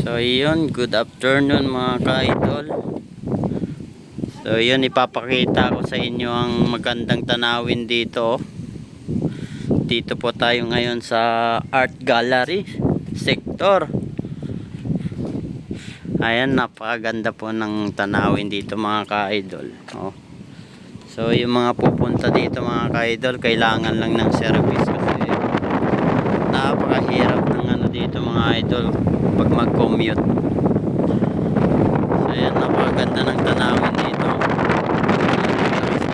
So yun, good afternoon mga ka-idol. So yun, ipapakita ko sa inyo ang magandang tanawin dito. Dito po tayo ngayon sa Art Gallery sector. Ayan, napakaganda po ng tanawin dito mga ka-idol. So yung mga pupunta dito mga ka-idol, kailangan lang ng service kasi napakahirap ng ano dito mga idol pag mag-commute. So ayan, napakaganda ng tanawin dito.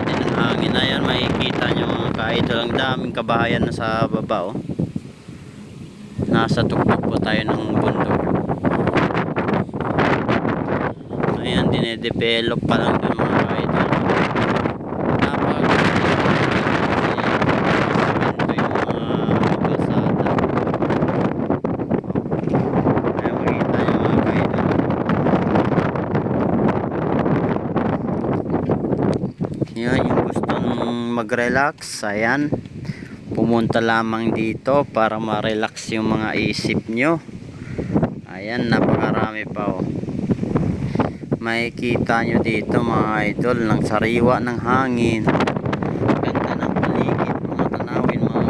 Din ang hangin. Ayan, makikita nyo mga ka-idol, ang daming kabahayan na sa baba. Nasa tuktok po tayo ng bundok. Ayan, dinedevelop pa lang dun mga ka-idol. Yan, yung gustong mag-relax, ayan, pumunta lamang dito para ma-relax yung mga isip nyo. Ayan, napakarami pa makikita nyo dito mga idol, ng sariwa ng hangin, ganda ng paligid, mga tanawin mga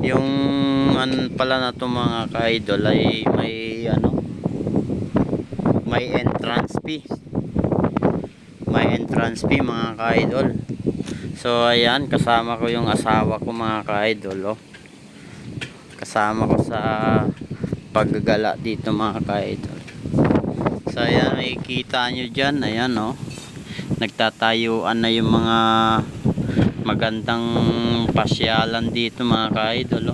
yung pala na to mga ka-idol ay may entrance fee mga ka-idol. So ayan, kasama ko yung asawa ko mga ka-idol kasama ko sa paggagala dito mga ka-idol. So ayan, makikita nyo dyan, ayan nagtatayuan na yung mga magandang pasyalan dito mga ka-idol.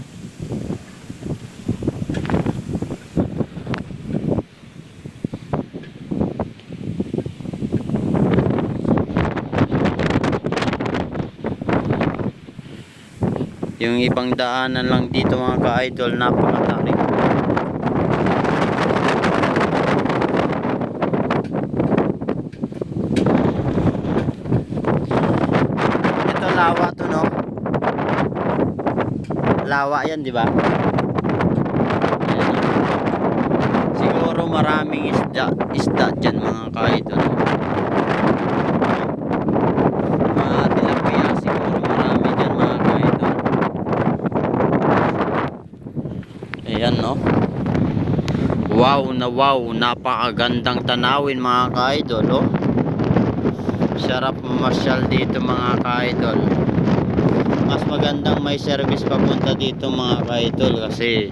Yung ibang daanan lang dito mga ka-idol, napakatarik. Ito lawa to lawa yan, di ba? Siguro maraming isda dyan mga ka-idol. Ayan wow na wow, napakagandang tanawin mga ka-idol. Sarap mamasyal dito mga ka-idol. Mas magandang may service papunta dito mga ka-idol kasi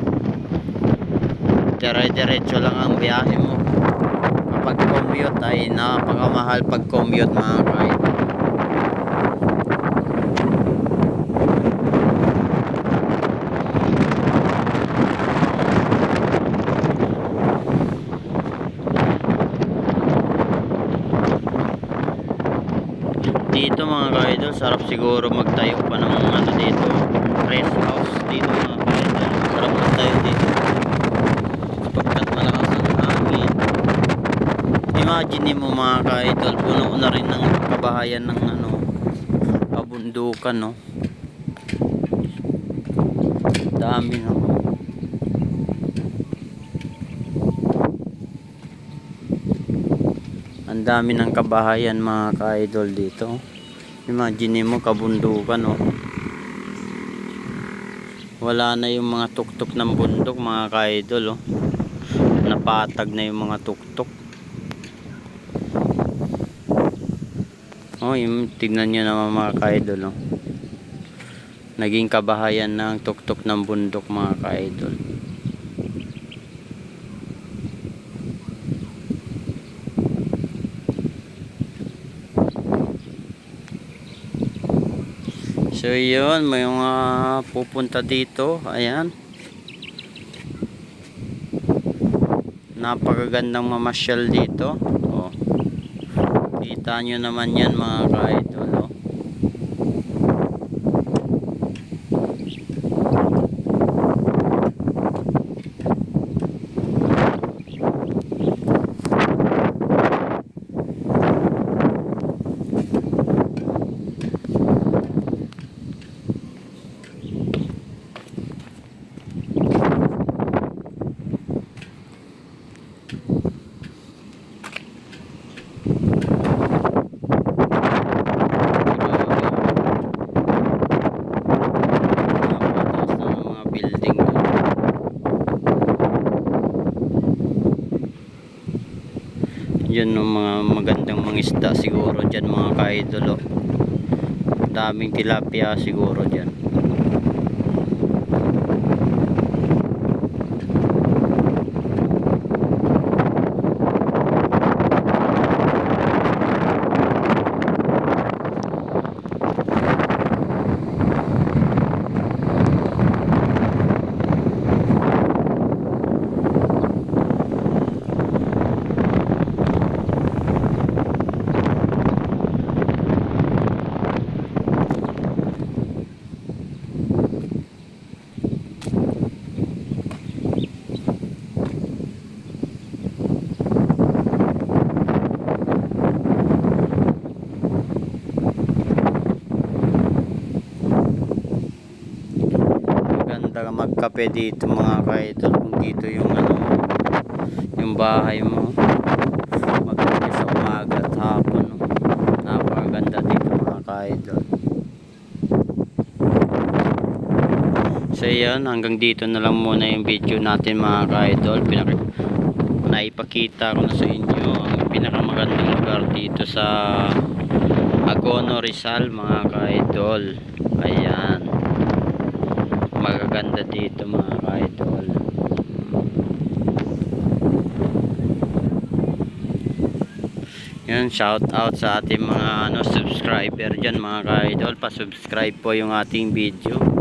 dire-diretso lang ang biyahe mo. Kapag commute ay napakamahal pag commute mga ka-idol. Dito mga ka-idol, sarap siguro magtayo pa ng dito, rest house dito mga ka-idol. Sarap magtayo dito pagkat malakas ang hangin. Imagine mo mga ka-idol, puno na rin ng kabahayan ng kabundukan dami ang dami ng kabahayan mga ka-idol dito. Imagine mo kabundukan wala na yung mga tuktok ng bundok mga ka-idol napatag na yung mga tuktok. Tignan nyo naman mga ka-idol naging kabahayan ng tuktok ng bundok mga ka-idol. So yun, may mga pupunta dito, ayan, napakagandang mamasyal dito. Kita nyo naman yan mga ka-idol. Yun yung mga magandang mga isda siguro dyan mga ka-idol. Oh. Daming tilapia siguro dyan. Maganda magkape dito mga ka-idol. Kung dito yung ano, yung bahay mo, magkape sa umaga at hapon, no? Napakaganda dito mga ka-idol. So yan, hanggang dito na lang muna yung video natin mga ka-idol. Naipakita ko na sa inyo ang pinakamagandang lugar dito sa Agono, Rizal mga ka-idol. Ayan, magaganda dito mga ka-idol. Yan, shout out sa ating mga subscriber dyan mga ka-idol. Pa-subscribe po yung ating video.